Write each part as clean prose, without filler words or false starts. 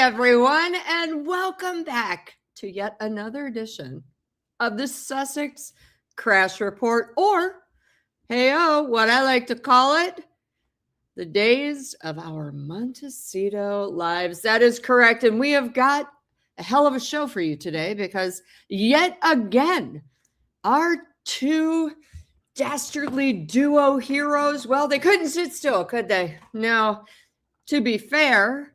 everyone, and welcome back to yet another edition of the Sussex Crash Report, or, hey-oh, what I like to call it, the days of our Montecito lives. That is correct, and we have got a hell of a show for you today because, yet again, our two dastardly duo heroes, well, they couldn't sit still, could they? No. To be fair,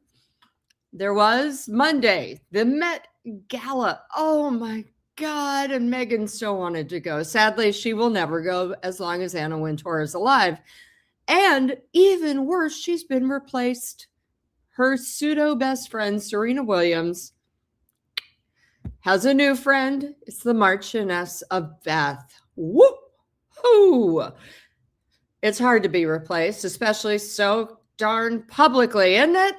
there was Monday, the Met Gala. Oh my God. And Meghan so wanted to go. Sadly, she will never go as long as Anna Wintour is alive. And even worse, she's been replaced. Her pseudo best friend, Serena Williams, has a new friend. It's the Marchioness of Bath. Woo-hoo! It's hard to be replaced, especially so darn publicly, isn't it?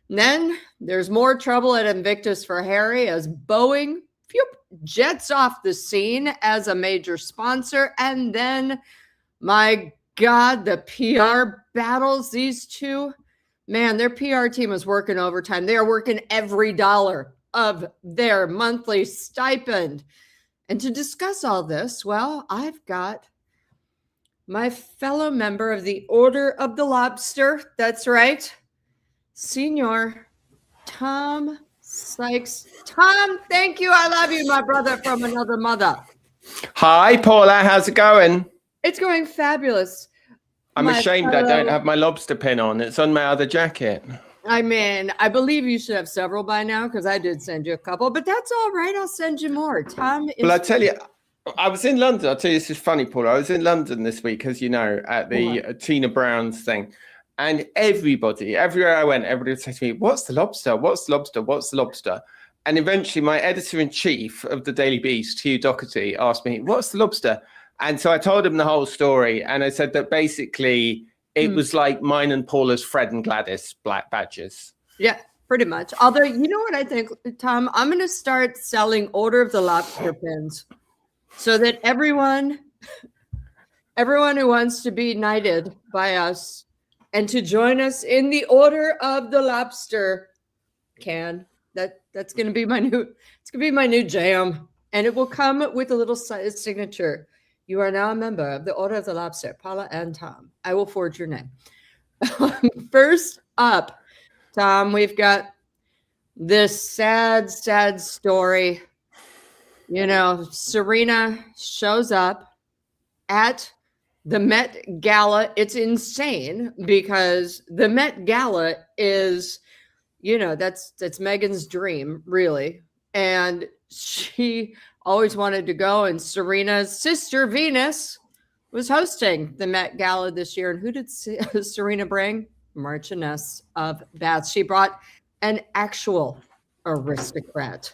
And then there's more trouble at Invictus for Harry as Boeing jets off the scene as a major sponsor. And then, my God, the PR battles. These two, man, their PR team is working overtime. They are working every dollar of their monthly stipend. And to discuss all this, well, I've got my fellow member of the Order of the Lobster. That's right. Senior Tom Sykes. Tom, thank you. I love you, my brother from another mother. Hi, Paula. How's it going? It's going fabulous. I'm ashamed I don't have my lobster pin on. It's on my other jacket. I mean, I believe you should have several by now because I did send you a couple, but that's all right. I'll send you more. Tom is... Well, I tell you, I was in London. I'll tell you, this is funny, Paula. I was in London this week, as you know, at the Tina Brown's thing. And everywhere I went, everybody would say to me, what's the lobster? What's the lobster? What's the lobster? And eventually my editor-in-chief of the Daily Beast, Hugh Doherty, asked me, what's the lobster? And so I told him the whole story. And I said that basically it was like mine and Paula's Fred and Gladys black badges. Yeah, pretty much. Although, you know what I think, Tom? I'm going to start selling Order of the Lobster pins so that everyone who wants to be knighted by us and to join us in the Order of the Lobster can. That's going to be my new jam. And it will come with a little signature. You are now a member of the Order of the Lobster, Paula and Tom. I will forge your name. First up, Tom, we've got this sad, sad story. You know, Serena shows up at the Met Gala. It's insane because the Met Gala is, you know, that's Meghan's dream, really. And she always wanted to go, and Serena's sister Venus was hosting the Met Gala this year. And who did Serena bring? Marchioness of Bath. She brought an actual aristocrat.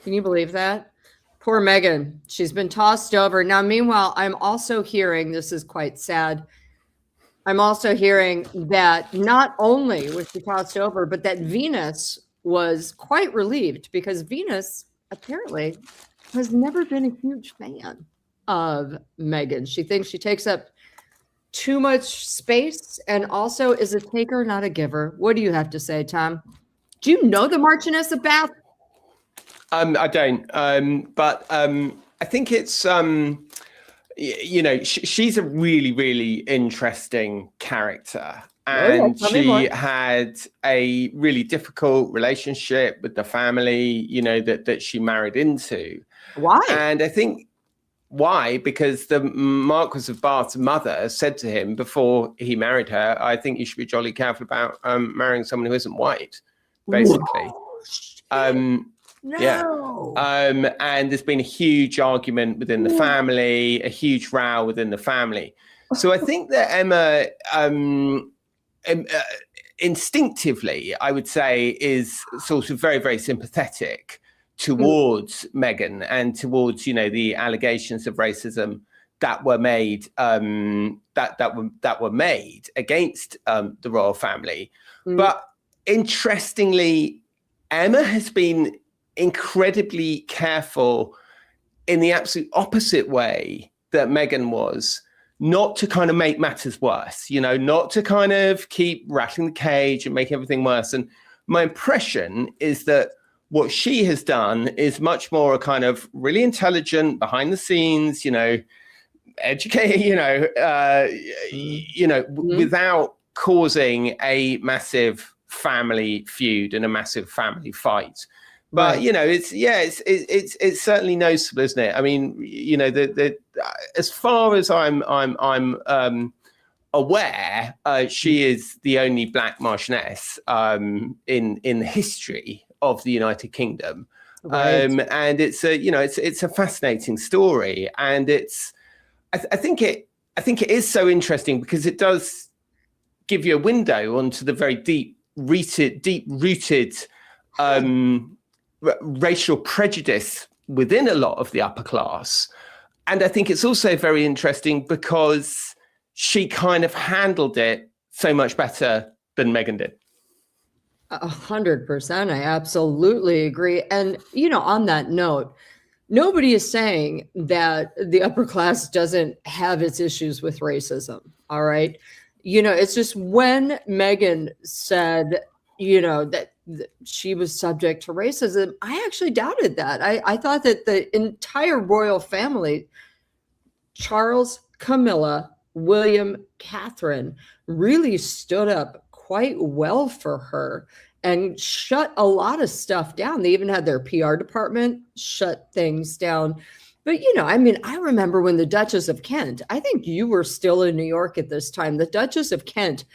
Can you believe that? Poor Meghan. She's been tossed over. Now, meanwhile, I'm also hearing, this is quite sad, I'm also hearing that not only was she tossed over, but that Venus was quite relieved because Venus apparently has never been a huge fan of Meghan. She thinks she takes up too much space and also is a taker, not a giver. What do you have to say, Tom? Do you know the Marchioness of Bath? I don't, but I think it's, you know, she's a really, really interesting character. And she had a really difficult relationship with the family, you know, that she married into. Why? And I think why? Because the Marquis of Bath's mother said to him before he married her, I think you should be jolly careful about marrying someone who isn't white, basically. No. Yeah. And there's been a huge argument within the family, a huge row within the family. So I think that Emma, instinctively, I would say, is sort of very, very sympathetic towards Meghan and towards, you know, the allegations of racism that were made that were made against the royal family. But interestingly, Emma has been incredibly careful in the absolute opposite way that Meghan was, not to kind of make matters worse, you know, not to kind of keep rattling the cage and make everything worse. And my impression is that what she has done is much more a kind of really intelligent, behind the scenes, educated, without causing a massive family feud and a massive family fight. But Right. it's certainly noticeable, isn't it? I mean, as far as I'm aware, she is the only Black Marchioness in the history of the United Kingdom, Right. and it's a fascinating story, and I think it is so interesting because it does give you a window onto the very deep rooted racial prejudice within a lot of the upper class. And I think it's also very interesting because she kind of handled it so much better than Meghan did. 100%. I absolutely agree. And, on that note, nobody is saying that the upper class doesn't have its issues with racism. All right. It's just when Meghan said, that she was subject to racism, I actually doubted that. I thought that the entire royal family, Charles, Camilla, William, Catherine, really stood up quite well for her and shut a lot of stuff down. They even had their PR department shut things down. But, I remember when the Duchess of Kent, I think you were still in New York at this time. The Duchess of Kent,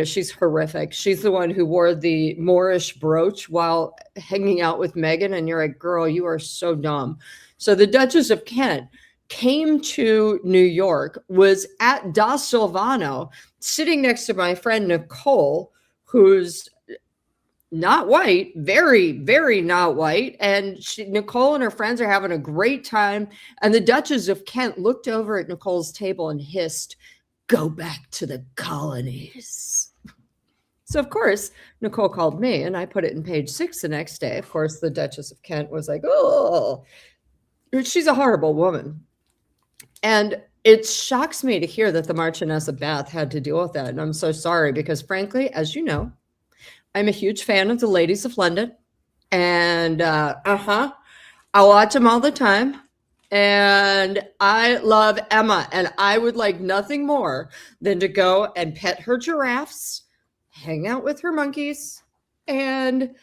she's horrific. She's the one who wore the Moorish brooch while hanging out with Meghan. And you're like, girl, you are so dumb. So the Duchess of Kent came to New York, was at Da Silvano, sitting next to my friend Nicole, who's not white, very, very not white. And Nicole and her friends are having a great time. And the Duchess of Kent looked over at Nicole's table and hissed, "Go back to the colonies." So, of course, Nicole called me and I put it in page 6 the next day. Of course, the Duchess of Kent was like, oh, she's a horrible woman. And it shocks me to hear that the Marchioness of Bath had to deal with that. And I'm so sorry because, frankly, as you know, I'm a huge fan of the Ladies of London. And I watch them all the time. And I love Emma. And I would like nothing more than to go and pet her giraffes, hang out with her monkeys, and,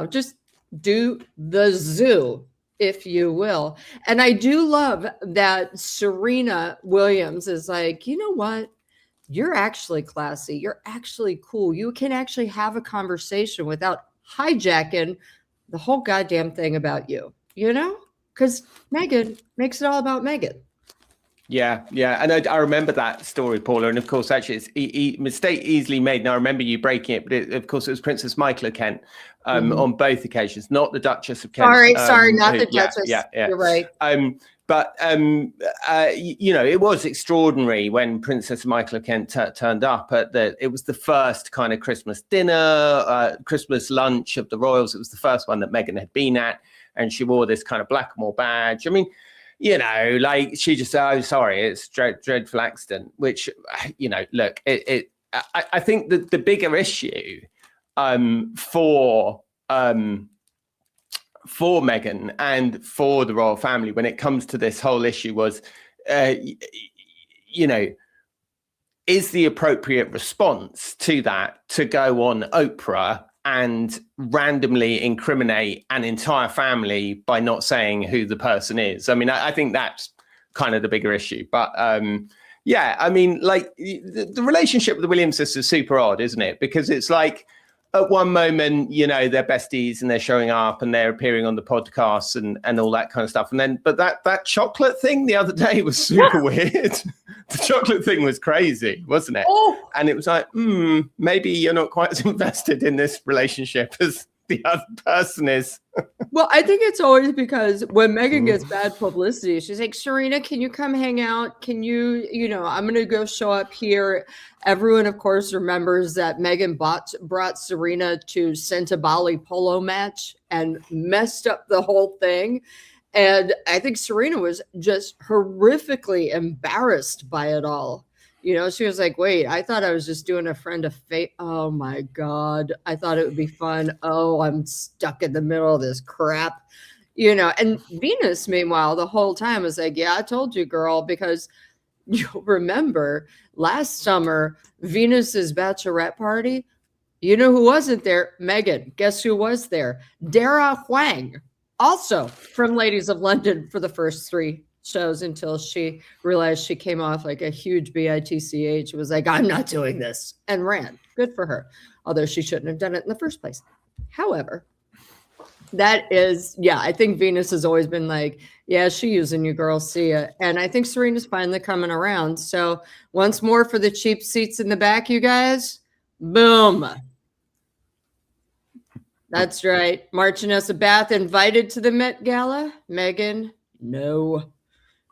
just do the zoo, if you will. And I do love that Serena Williams is like, you know what? You're actually classy. You're actually cool. You can actually have a conversation without hijacking the whole goddamn thing about you, because Meghan makes it all about Meghan. Yeah. And I remember that story, Paula. And of course, actually, it's a mistake easily made. And I remember you breaking it. But of course, it was Princess Michael of Kent on both occasions, not the Duchess of Kent. Sorry, not the Duchess. Yeah. You're right. But it was extraordinary when Princess Michael of Kent turned up it was the first kind of Christmas dinner, Christmas lunch of the royals. It was the first one that Meghan had been at. And she wore this kind of Blackamoor badge. I mean, she just said, "Oh, sorry, it's dreadful accident," which, look, I think that the bigger issue for Meghan and for the royal family when it comes to this whole issue was, is the appropriate response to that to go on Oprah and randomly incriminate an entire family by not saying who the person is? I mean, I think that's kind of the bigger issue. But the relationship with the Williams sisters is super odd, isn't it? Because it's like at one moment, they're besties and they're showing up and they're appearing on the podcasts and all that kind of stuff. And then, but that chocolate thing the other day was super weird. The chocolate thing was crazy, wasn't it? Oh. And it was like, maybe you're not quite as invested in this relationship as the other person is. Well, I think it's always because when Meghan gets bad publicity, she's like, Serena, can you come hang out? Can you, I'm going to go show up here. Everyone, of course, remembers that Meghan brought Serena to Santa Bali polo match and messed up the whole thing. And I think Serena was just horrifically embarrassed by it all. You know, she was like, wait, I thought I was just doing a friend of fate. Oh my God. I thought it would be fun. Oh, I'm stuck in the middle of this crap. You know, and Venus, meanwhile, the whole time was like, yeah, I told you, girl, because you'll remember last summer, Venus's bachelorette party. You know who wasn't there? Meghan. Guess who was there? Dara Huang, also from Ladies of London for the first 3 shows until she realized she came off like a huge bitch, was like, I'm not doing this, and ran. Good for her, although she shouldn't have done it in the first place. However, that is, yeah, I think Venus has always been like, yeah, she using you, girl, see ya. And I think Serena's finally coming around. So once more for the cheap seats in the back, you guys, boom. That's right. Marchioness of Bath invited to the Met Gala. Meghan, no.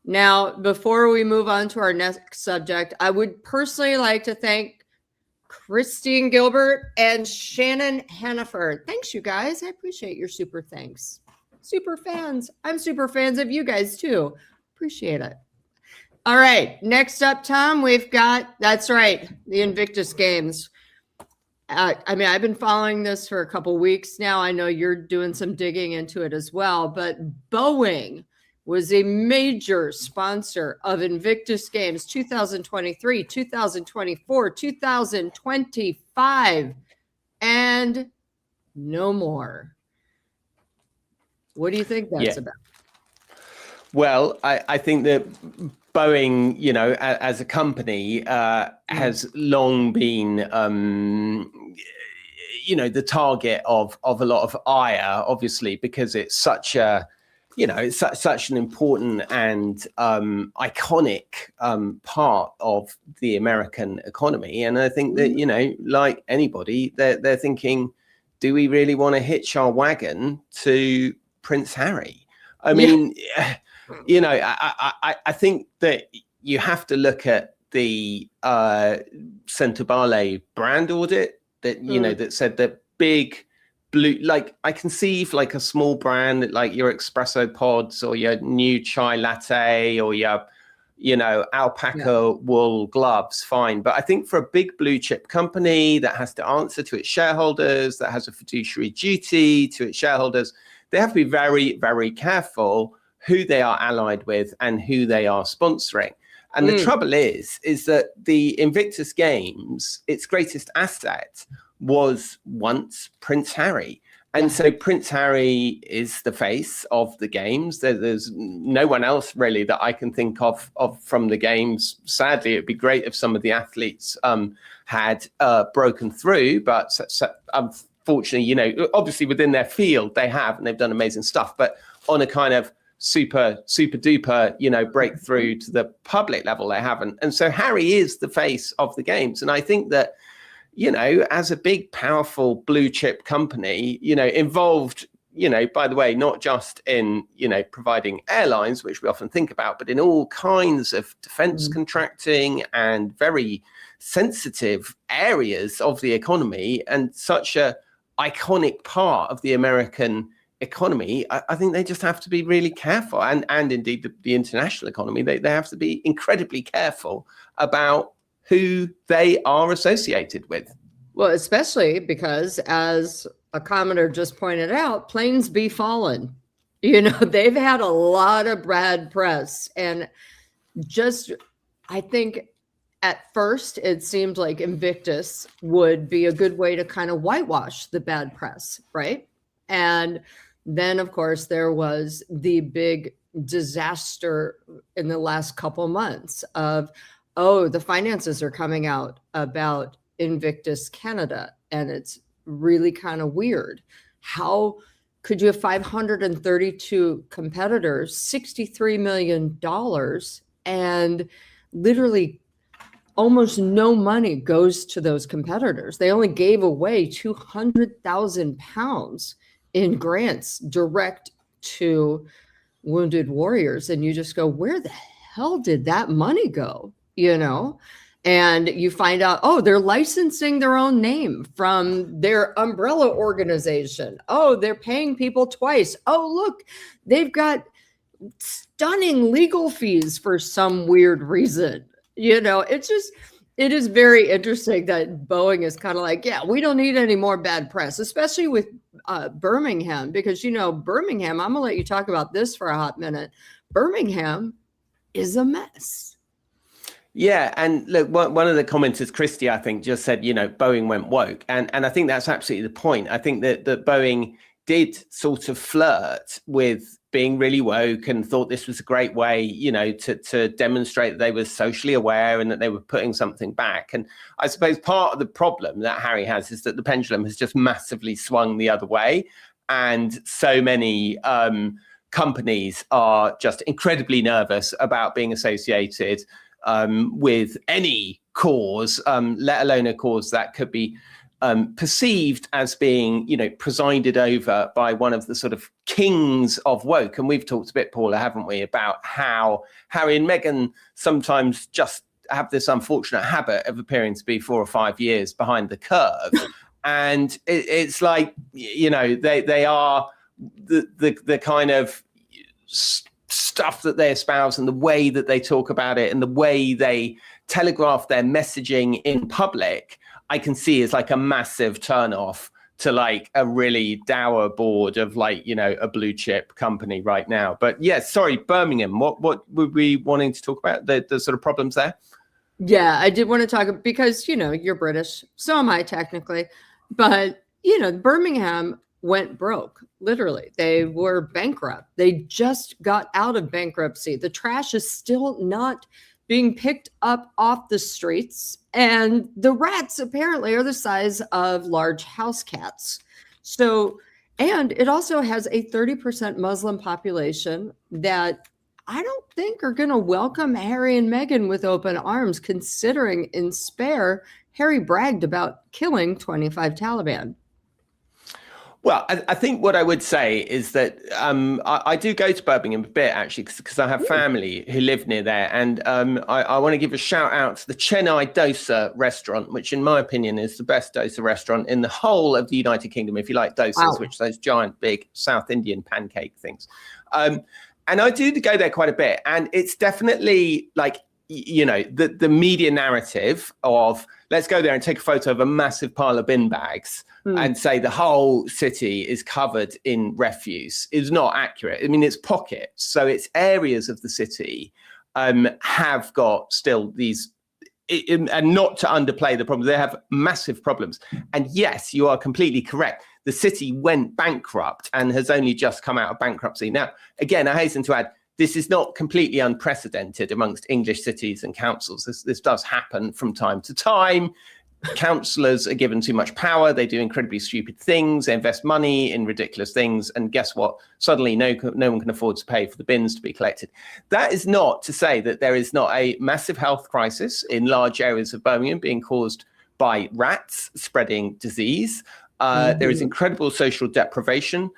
Now, before we move on to our next subject, I would personally like to thank Christine Gilbert and Shannon Hannaford. Thanks, you guys. I appreciate your super thanks. Super fans. I'm super fans of you guys, too. Appreciate it. All right. Next up, Tom, we've got, that's right, the Invictus Games. I mean, I've been following this for a couple weeks now. I know you're doing some digging into it as well, but Boeing was a major sponsor of Invictus Games 2023, 2024, 2025, and no more. What do you think that's about? Well, I think that Boeing, you know, as a company, has long been, you know, the target of a lot of ire, obviously, because it's such a, you know, it's such an important and iconic part of the American economy. And I think that, you know, like anybody, they're thinking, do we really want to hitch our wagon to Prince Harry? I mean, you know, I think that you have to look at the Centobale brand audit that, you know, that said that big blue, like I conceive like a small brand like your espresso pods or your new chai latte or your, you know, alpaca wool gloves, fine. But I think for a big blue chip company that has to answer to its shareholders, that has a fiduciary duty to its shareholders, they have to be very, very careful who they are allied with and who they are sponsoring. And the trouble is that the Invictus Games, its greatest asset was once Prince Harry. And so Prince Harry is the face of the games. There's no one else really that I can think of from the games. Sadly, it'd be great if some of the athletes had broken through, but unfortunately, you know, obviously within their field they have, and they've done amazing stuff. But on a kind of super duper, you know, breakthrough to the public level, they haven't. And so Harry is the face of the games. And I think that, you know, as a big, powerful blue chip company, you know, involved, you know, by the way, not just in, you know, providing airlines, which we often think about, but in all kinds of defense contracting and very sensitive areas of the economy, and such a iconic part of the American economy, I think they just have to be really careful, and indeed the international economy, they have to be incredibly careful about who they are associated with. Well, especially because, as a commenter just pointed out, planes be fallen. You know, they've had a lot of bad press, and just, I think at first it seemed like Invictus would be a good way to kind of whitewash the bad press, right? And then, of course, there was the big disaster in the last couple months of, oh, the finances are coming out about Invictus Canada, and it's really kind of weird. How could you have 532 competitors, $63 million, and literally almost no money goes to those competitors? They only gave away 200,000 pounds in grants direct to wounded warriors. And you just go, where the hell did that money go? You know, and you find out, oh, they're licensing their own name from their umbrella organization. Oh, they're paying people twice. Oh, look, they've got stunning legal fees for some weird reason. it is very interesting that Boeing is kind of like, yeah, we don't need any more bad press, especially with Birmingham, because, Birmingham, I'm going to let you talk about this for a hot minute. Birmingham is a mess. Yeah, and look, one of the commenters, Christy, I think, just said, Boeing went woke, and I think that's absolutely the point. I think that Boeing did sort of flirt with being really woke and thought this was a great way, to demonstrate that they were socially aware and that they were putting something back. And I suppose part of the problem that Harry has is that the pendulum has just massively swung the other way, and so many companies are just incredibly nervous about being associated with any cause, let alone a cause that could be perceived as being, presided over by one of the sort of kings of woke. And we've talked a bit, Paula, haven't we, about how Harry and Meghan sometimes just have this unfortunate habit of appearing to be 4 or 5 years behind the curve. And it's like, they are the kind of stuff that they espouse and the way that they talk about it and the way they telegraph their messaging in public, I can see is like a massive turnoff to like a really dour board of like, a blue chip company right now. But yeah, sorry, Birmingham, what were we wanting to talk about? The sort of problems there? Yeah, I did want to talk because, you're British. So am I technically. But, Birmingham went broke. Literally, they were bankrupt. They just got out of bankruptcy. The trash is still not being picked up off the streets, and the rats apparently are the size of large house cats. So, and it also has a 30% Muslim population that I don't think are going to welcome Harry and Meghan with open arms, considering in Spare, Harry bragged about killing 25 Taliban. Well, I think what I would say is that I do go to Birmingham a bit, actually, because I have family who live near there. And I want to give a shout out to the Chennai Dosa restaurant, which in my opinion is the best dosa restaurant in the whole of the United Kingdom, if you like dosas, which are those giant, big South Indian pancake things. And I do go there quite a bit. And it's definitely like, the media narrative of let's go there and take a photo of a massive pile of bin bags and say the whole city is covered in refuse is not accurate. I mean, it's pockets. So it's areas of the city have got still these, and not to underplay the problem, they have massive problems. And yes, you are completely correct. The city went bankrupt and has only just come out of bankruptcy. Now, again, I hasten to add, this is not completely unprecedented amongst English cities and councils. This does happen from time to time. Councillors are given too much power. They do incredibly stupid things. They invest money in ridiculous things. And guess what? Suddenly, no one can afford to pay for the bins to be collected. That is not to say that there is not a massive health crisis in large areas of Birmingham being caused by rats spreading disease. There is incredible social deprivation.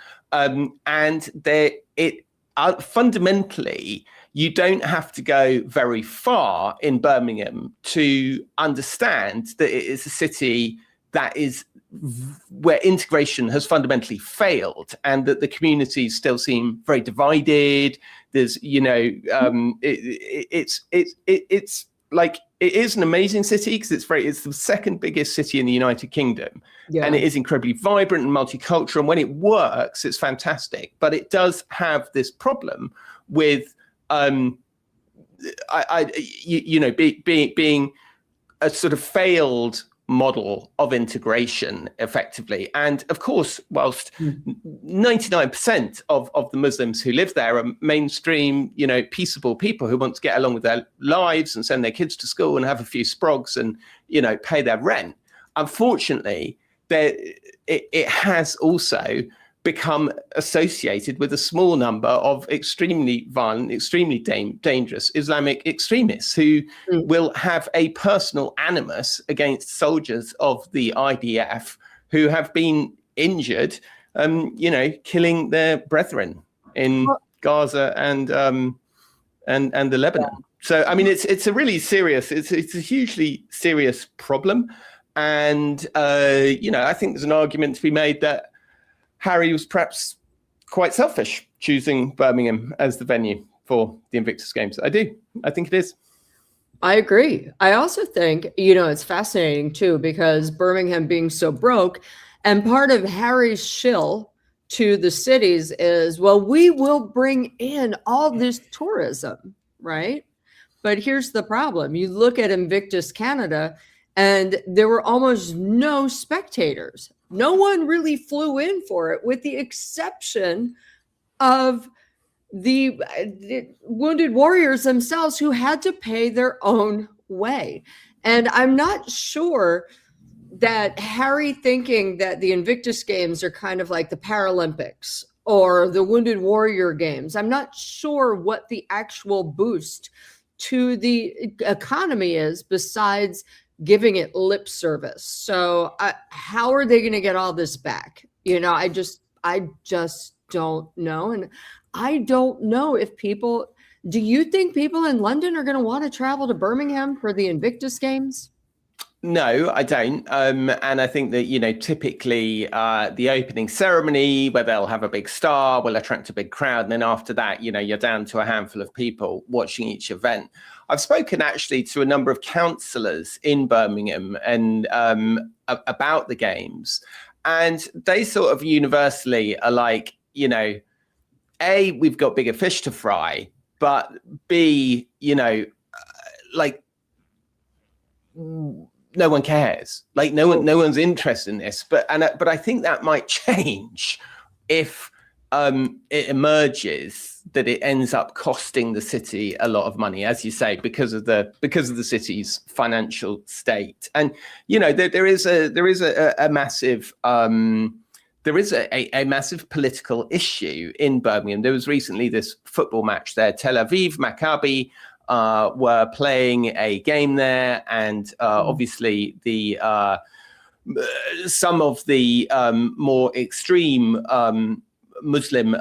Fundamentally, you don't have to go very far in Birmingham to understand that it is a city that is where integration has fundamentally failed, and that the communities still seem very divided. There's, it's like, it is an amazing city because it's the second biggest city in the United Kingdom. Yeah. And it is incredibly vibrant and multicultural. And when it works, it's fantastic. But it does have this problem with, being a sort of failed model of integration effectively. And of course, whilst 99% of the Muslims who live there are mainstream, peaceable people who want to get along with their lives and send their kids to school and have a few sprogs and, pay their rent. Unfortunately, it has also become associated with a small number of extremely violent, extremely dangerous Islamic extremists who will have a personal animus against soldiers of the IDF who have been injured, killing their brethren in Gaza and the Lebanon. Yeah. So, I mean, it's a really serious, it's a hugely serious problem. And, I think there's an argument to be made that Harry was perhaps quite selfish choosing Birmingham as the venue for the Invictus Games. I think it is. I agree. I also think, it's fascinating too, because Birmingham being so broke, and part of Harry's shill to the cities is, well, we will bring in all this tourism, right? But here's the problem. You look at Invictus Canada, and there were almost no spectators. No one really flew in for it, with the exception of the wounded warriors themselves, who had to pay their own way. And I'm not sure that Harry thinking that the Invictus Games are kind of like the Paralympics or the Wounded Warrior Games, I'm not sure what the actual boost to the economy is besides giving it lip service. So how are they going to get all this back? I just don't know. And I don't know if do you think people in London are going to want to travel to Birmingham for the Invictus Games? No, I don't. And I think that, typically the opening ceremony where they'll have a big star will attract a big crowd. And then after that, you're down to a handful of people watching each event. I've spoken actually to a number of councillors in Birmingham and about the games. And they sort of universally are like, A, we've got bigger fish to fry, but B, like no one cares. Like no one's interested in this. But I think that might change if it emerges that it ends up costing the city a lot of money, as you say, because of the city's financial state. And there is a massive there is a massive political issue in Birmingham. There was recently this football match there. Tel Aviv Maccabi were playing a game there, and obviously the some of the more extreme Muslim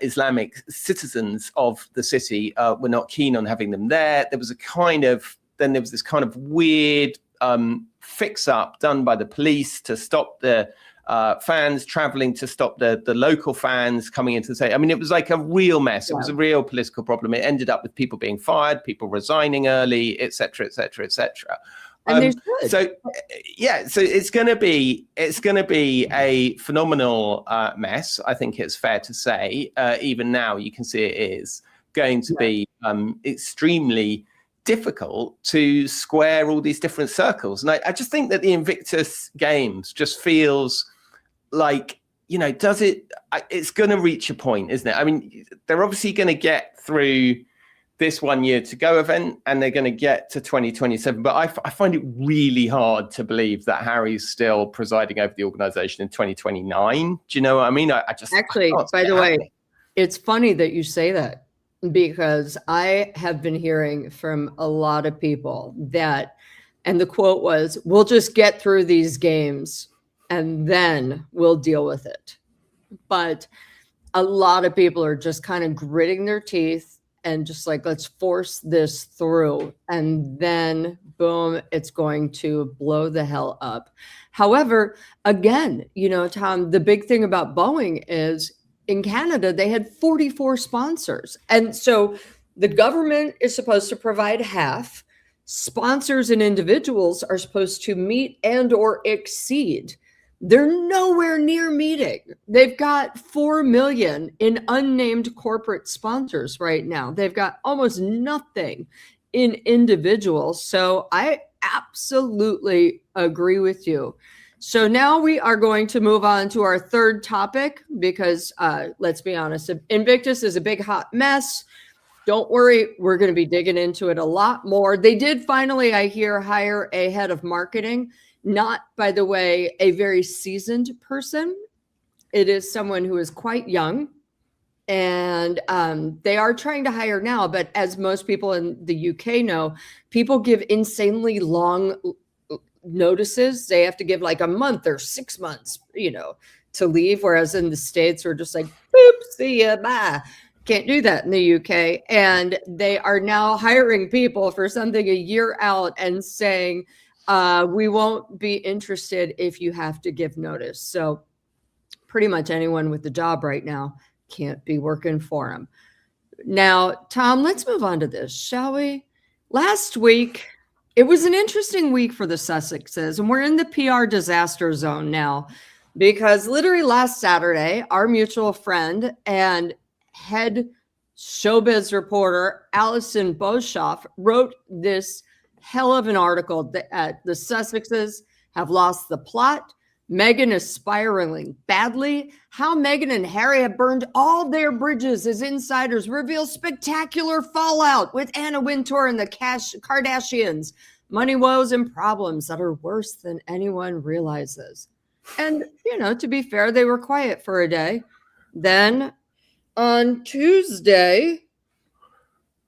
Islamic citizens of the city were not keen on having them there. There was this kind of weird fix-up done by the police to stop the fans traveling, to stop the local fans coming into the state. I mean, it was like a real mess. It was a real political problem. It ended up with people being fired, people resigning early, et cetera, et cetera, et cetera. So it's going to be a phenomenal mess. I think it's fair to say. Even now, you can see it is going to be extremely difficult to square all these different circles. And I just think that the Invictus Games just feels like, it's going to reach a point, isn't it? I mean, they're obviously going to get through this 1 year to go event, and they're going to get to 2027. But I find it really hard to believe that Harry's still presiding over the organization in 2029. Do you know what I mean? I just actually, by the way, it's funny that you say that, because I have been hearing from a lot of people that, and the quote was, "We'll just get through these games and then we'll deal with it." But a lot of people are just kind of gritting their teeth and just like, let's force this through. And then boom, it's going to blow the hell up. However, again, Tom, the big thing about Boeing is in Canada, they had 44 sponsors. And so the government is supposed to provide half. Sponsors and individuals are supposed to meet and or exceed. They're nowhere near meeting. They've got 4 million in unnamed corporate sponsors right now. They've got almost nothing in individuals. So I absolutely agree with you. So now we are going to move on to our third topic, because let's be honest, Invictus is a big hot mess. Don't worry, we're going to be digging into it a lot more. They did finally, I hear, hire a head of marketing. Not, by the way, a very seasoned person. It is someone who is quite young, and they are trying to hire now. But as most people in the UK know, people give insanely long notices. They have to give like a month or 6 months, to leave. Whereas in the States, we're just like, boop, see ya, bye. Can't do that in the UK. And they are now hiring people for something a year out and saying, we won't be interested if you have to give notice. So pretty much anyone with the job right now can't be working for them. Now, Tom, let's move on to this, shall we? Last week, it was an interesting week for the Sussexes, and we're in the PR disaster zone now because literally last Saturday, our mutual friend and head showbiz reporter, Alison Boshoff, wrote this hell of an article that the Sussexes have lost the plot. Meghan is spiraling badly. How Meghan and Harry have burned all their bridges as insiders reveal spectacular fallout with Anna Wintour and the Kardashians. Money woes and problems that are worse than anyone realizes. And, to be fair, they were quiet for a day. Then on Tuesday,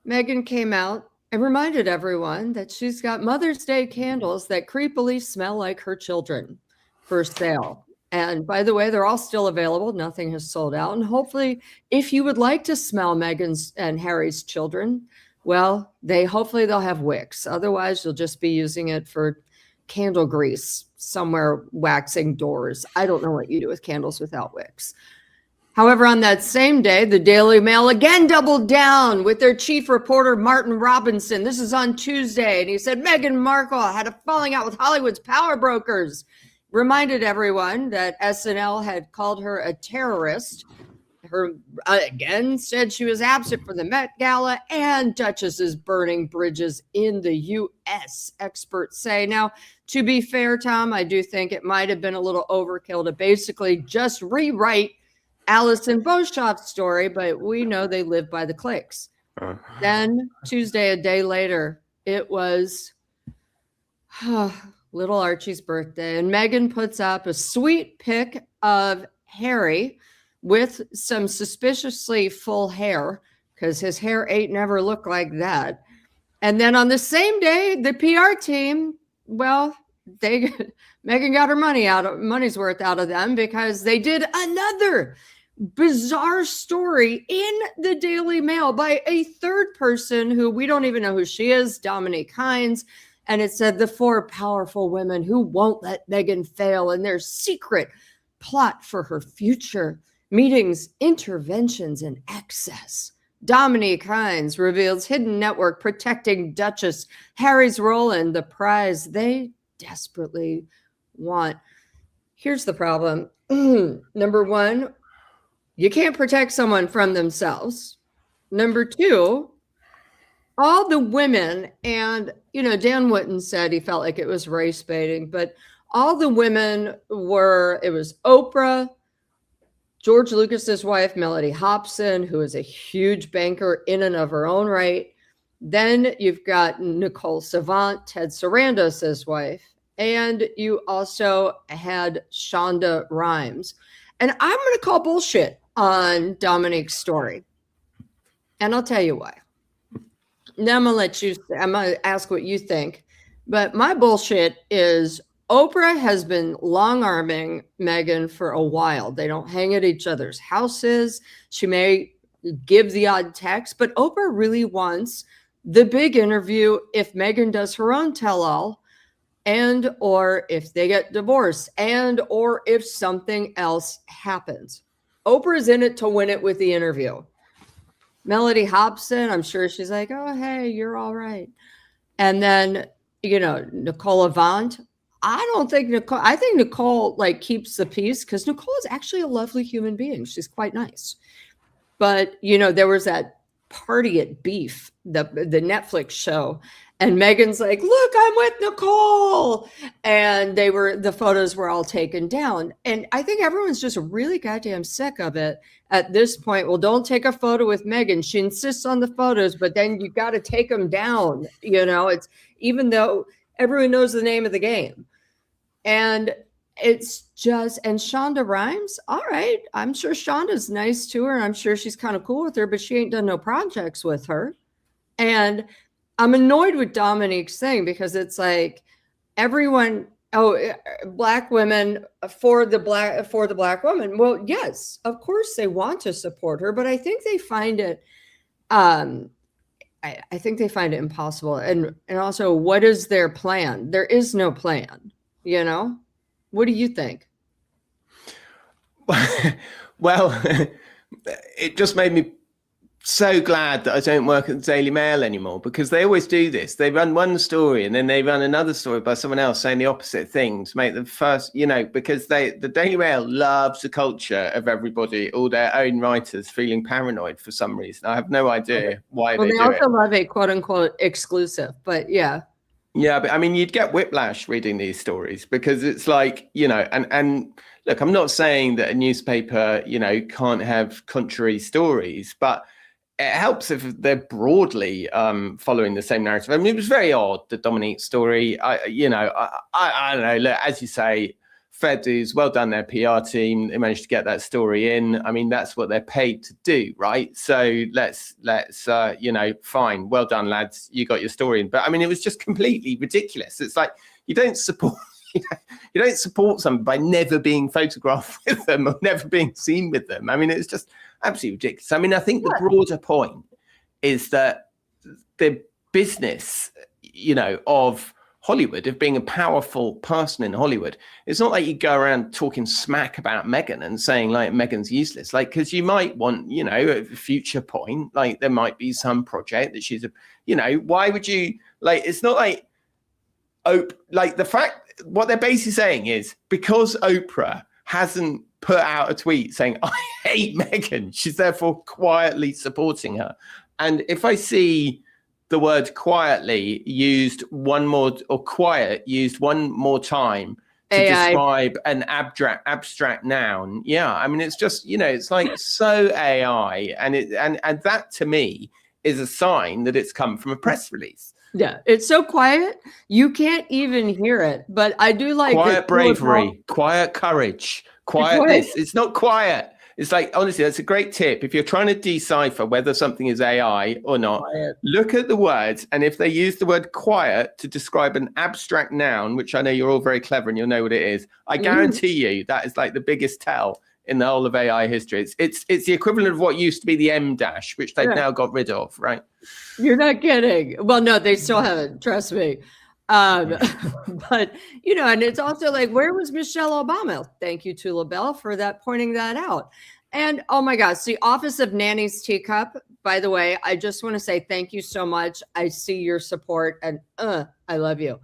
Meghan came out and reminded everyone that she's got Mother's Day candles that creepily smell like her children for sale. And by the way, they're all still available. Nothing has sold out. And hopefully, if you would like to smell Meghan's and Harry's children, well, hopefully they'll have wicks. Otherwise, you'll just be using it for candle grease somewhere, waxing doors. I don't know what you do with candles without wicks. However, on that same day, the Daily Mail again doubled down with their chief reporter, Martin Robinson. This is on Tuesday. And he said Meghan Markle had a falling out with Hollywood's power brokers. Reminded everyone that SNL had called her a terrorist. Her again said she was absent for the Met Gala, and Duchess is burning bridges in the U.S., experts say. Now, to be fair, Tom, I do think it might have been a little overkill to basically just rewrite Alison Boshoff's story, but we know they live by the clicks. Then Tuesday, a day later, it was little Archie's birthday, and Meghan puts up a sweet pic of Harry with some suspiciously full hair, because his hair ain't never looked like that. And then on the same day, the PR team, well, Meghan got her money's worth out of them, because they did another bizarre story in the Daily Mail by a third person who we don't even know who she is, Dominique Hines. And it said the 4 powerful women who won't let Meghan fail in their secret plot for her future. Meetings, interventions, and excess. Dominique Hines reveals hidden network protecting Duchess, Harry's role in the prize they desperately want. Here's the problem. Number one, you can't protect someone from themselves. Number two, all the women, and, Dan Whitten said he felt like it was race baiting, but all the women it was Oprah, George Lucas's wife, Mellody Hobson, who is a huge banker in and of her own right. Then you've got Nicole Avant, Ted Sarandos's wife, and you also had Shonda Rhimes. And I'm going to call bullshit on Dominique's story. And I'll tell you why. Now I'm going to ask what you think. But my bullshit is Oprah has been long-arming Meghan for a while. They don't hang at each other's houses. She may give the odd text, but Oprah really wants the big interview if Meghan does her own tell-all, and or if they get divorced, and or if something else happens. Oprah's in it to win it with the interview. Mellody Hobson, I'm sure she's like, oh, hey, you're all right. And then, Nicole Avant. I think Nicole keeps the peace, because Nicole is actually a lovely human being. She's quite nice. But, there was that party at Beef, the Netflix show. And Meghan's like, look, I'm with Nicole. And the photos were all taken down. And I think everyone's just really goddamn sick of it at this point. Well, don't take a photo with Meghan. She insists on the photos, but then you got to take them down. It's, even though everyone knows the name of the game. And it's just, and Shonda Rhimes, all right, I'm sure Shonda's nice to her, and I'm sure she's kind of cool with her, but she ain't done no projects with her. And I'm annoyed with Dominique's thing, because it's like everyone, black women for the black woman. Well, yes, of course they want to support her, but I think they find it, I think they find it impossible. And also, what is their plan? There is no plan. What do you think? Well, it just made me so glad that I don't work at the Daily Mail anymore, because they always do this. They run one story and then they run another story by someone else saying the opposite thing to make the first, because the Daily Mail loves the culture of everybody, all their own writers feeling paranoid for some reason. I have no idea why they do it. Well, they also love a quote unquote exclusive, but yeah. Yeah, but I mean, you'd get whiplash reading these stories, because it's like, and look, I'm not saying that a newspaper, can't have contrary stories, but it helps if they're broadly following the same narrative. I mean, it was very odd, the Dominique story. I don't know. Look, as you say, fair dues, well done, their PR team. They managed to get that story in. I mean, that's what they're paid to do, right? So let's fine, well done, lads. You got your story in. But I mean, it was just completely ridiculous. It's like you don't support. You don't support someone by never being photographed with them or never being seen with them. I mean, it's just absolutely ridiculous. I mean, I think the broader point is that the business, of Hollywood, of being a powerful person in Hollywood, it's not like you go around talking smack about Meghan and saying like Meghan's useless, like, because you might want, a future point, like there might be some project that she's, why would you, like, it's not like, like the fact, what they're basically saying is because Oprah hasn't put out a tweet saying, I hate Meghan, she's therefore quietly supporting her. And if I see the word quietly used one more time to AI. describe an abstract noun, yeah, I mean, it's just, it's like so AI. And that to me is a sign that it's come from a press release. Yeah, it's so quiet, you can't even hear it. But I do like quiet bravery, quiet courage, quiet this. It's not quiet. It's like, honestly, that's a great tip. If you're trying to decipher whether something is AI or not, look at the words. And if they use the word quiet to describe an abstract noun, which I know you're all very clever and you'll know what it is, I guarantee you that is like the biggest tell in the whole of AI history. It's the equivalent of what used to be the M dash, which they've now got rid of, right? You're not kidding. Well, no, they still haven't. Trust me. But, and it's also like, where was Michelle Obama? Thank you to LaBelle for pointing that out. And oh my gosh, the Office of Nanny's Teacup, by the way, I just want to say thank you so much. I see your support and I love you.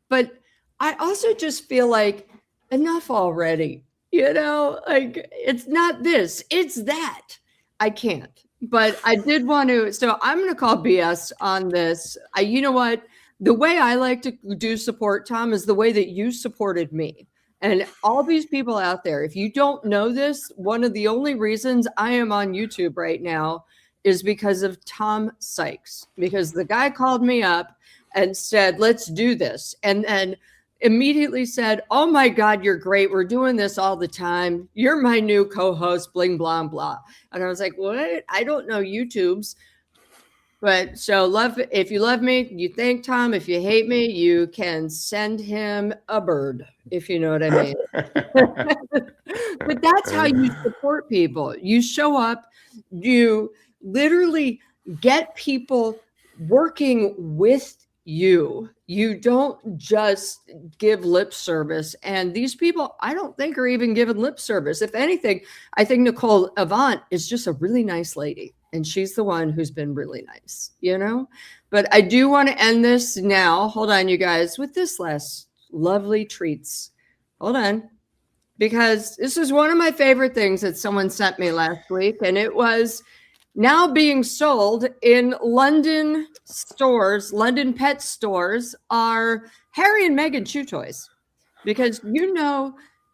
But I also just feel like enough already. Like it's not this, it's that. I can't. But I did want to, so I'm going to call BS on this. You know what? The way I like to do support, Tom, is the way that you supported me. And all these people out there, if you don't know this, one of the only reasons I am on YouTube right now is because of Tom Sykes. Because the guy called me up and said, let's do this. And then immediately said, oh my God, you're great. We're doing this all the time. You're my new co-host, bling, blah, blah. And I was like, what? I don't know YouTube's. But so if you love me, you thank Tom. If you hate me, you can send him a bird, if you know what I mean. But that's how you support people. You show up, you literally get people working with you. You don't just give lip service. And these people, I don't think are even giving lip service. If anything, I think Nicole Avant is just a really nice lady. And she's the one who's been really nice, But I do want to end this now. Hold on, you guys, with this last lovely treats. Hold on. Because this is one of my favorite things that someone sent me last week. And it was now being sold in London stores, London pet stores, are Harry and Meghan chew toys. Because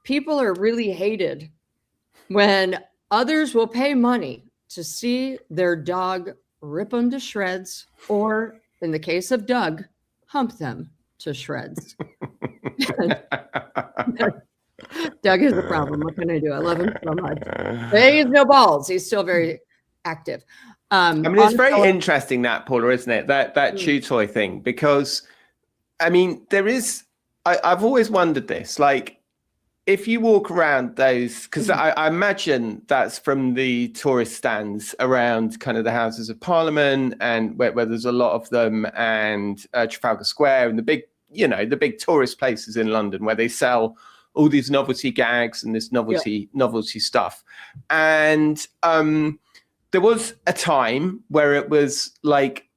people are really hated when others will pay money to see their dog rip them to shreds, or in the case of Doug, hump them to shreds. Doug is a problem. What can I do? I love him so much. But he has no balls. He's still very active. I mean, it's very interesting that, Paula, isn't it? That chew toy thing, because I mean, I've always wondered this, like, if you walk around those, because I imagine that's from the tourist stands around kind of the Houses of Parliament, and where there's a lot of them, and Trafalgar Square, and the big tourist places in London where they sell all these novelty gags and this novelty stuff. And there was a time where it was like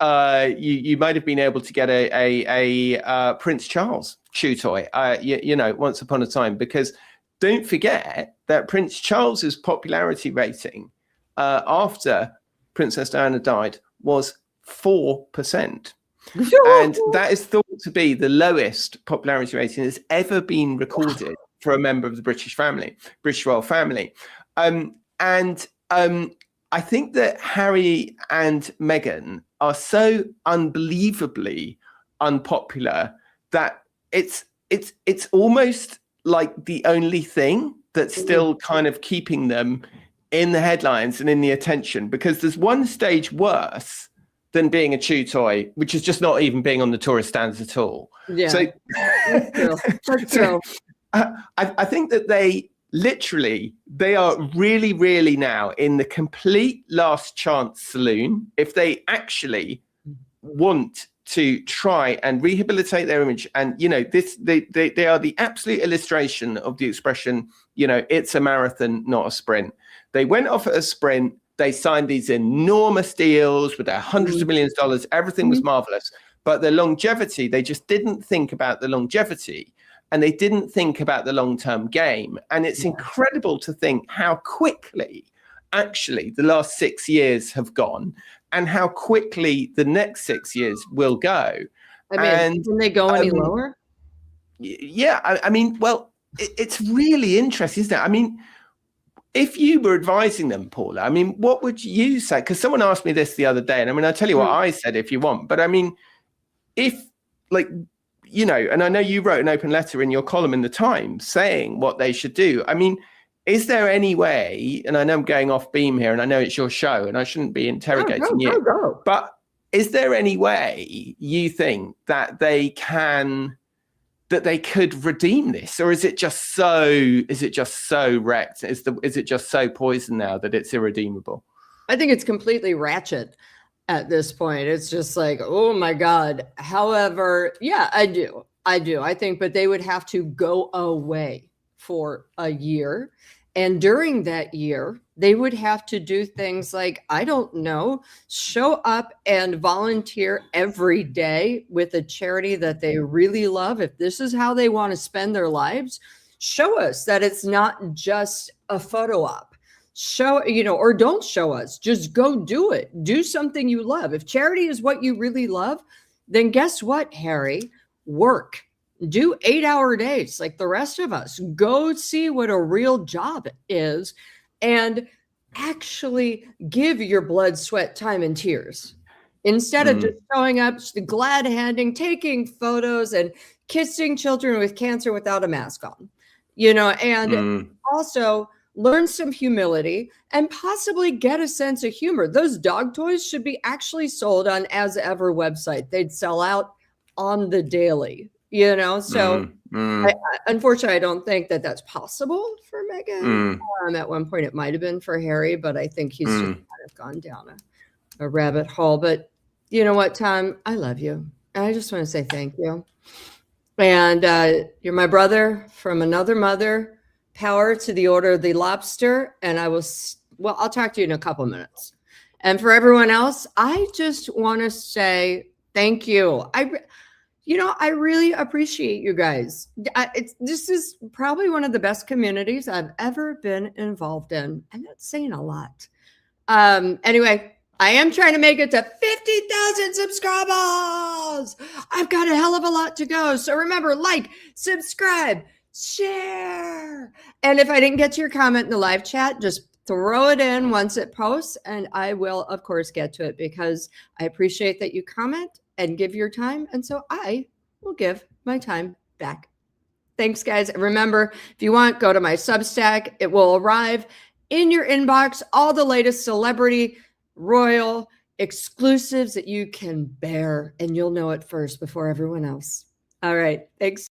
you might have been able to get a Prince Charles chew toy, you know, once upon a time, because don't forget that Prince Charles's popularity rating after Princess Diana died was 4%. And that is thought to be the lowest popularity rating that's ever been recorded for a member of the British royal family. I think that Harry and Meghan are so unbelievably unpopular that it's almost like the only thing that's still kind of keeping them in the headlines and in the attention, because there's one stage worse than being a chew toy, which is just not even being on the tourist stands at all. Yeah, so that's true. I think that they are really, really now in the complete last chance saloon. If they actually want to try and rehabilitate their image, and you know, they are the absolute illustration of the expression, you know, it's a marathon, not a sprint. They went off at a sprint. They signed these enormous deals with their hundreds of millions of dollars. Everything was marvelous, but the longevity, they just didn't think about the longevity, and they didn't think about the long-term game. And it's incredible to think how quickly actually the last 6 years have gone, and how quickly the next 6 years will go. I mean, can they go any lower? Yeah, I mean, well, it's really interesting, isn't it? I mean, if you were advising them, Paula, I mean, what would you say? Because someone asked me this the other day, and I mean, I'll tell you what I said if you want. But I mean, if, like, you know, and I know you wrote an open letter in your column in the Times saying what they should do. I mean, is there any way, and I know I'm going off beam here, and I know it's your show, and I shouldn't be interrogating you, but is there any way you think that they could redeem this, or is it just so wrecked? Is it just so poisoned now that it's irredeemable? I think it's completely ratchet at this point. It's just like, oh my God. However, yeah, I do. I think, but they would have to go away for a year. And during that year, they would have to do things like, I don't know, show up and volunteer every day with a charity that they really love. If this is how they want to spend their lives, show us that it's not just a photo op. Show, you know, or don't show us, just go do it. Do something you love. If charity is what you really love, then guess what, Harry? Work. Do 8-hour days like the rest of us. Go see what a real job is and actually give your blood, sweat, time, and tears instead of just showing up, glad handing, taking photos and kissing children with cancer without a mask on, you know, and also learn some humility and possibly get a sense of humor. Those dog toys should be actually sold on As Ever website. They'd sell out on the daily. You know, so unfortunately, I don't think that that's possible for Meghan. At one point, it might have been for Harry, but I think he's just kind of gone down a rabbit hole. But you know what, Tom? I love you. I just want to say thank you. And you're my brother from another mother. Power to the Order of the Lobster. And I'll talk to you in a couple minutes. And for everyone else, I just want to say thank you. I really appreciate you guys. This is probably one of the best communities I've ever been involved in. And that's saying a lot. Anyway, I am trying to make it to 50,000 subscribers. I've got a hell of a lot to go. So remember, like, subscribe, share. And if I didn't get to your comment in the live chat, just throw it in once it posts. And I will, of course, get to it because I appreciate that you comment and give your time. And so I will give my time back. Thanks, guys. Remember, if you want, go to my Substack. It will arrive in your inbox. All the latest celebrity, royal exclusives that you can bear. And you'll know it first before everyone else. All right. Thanks.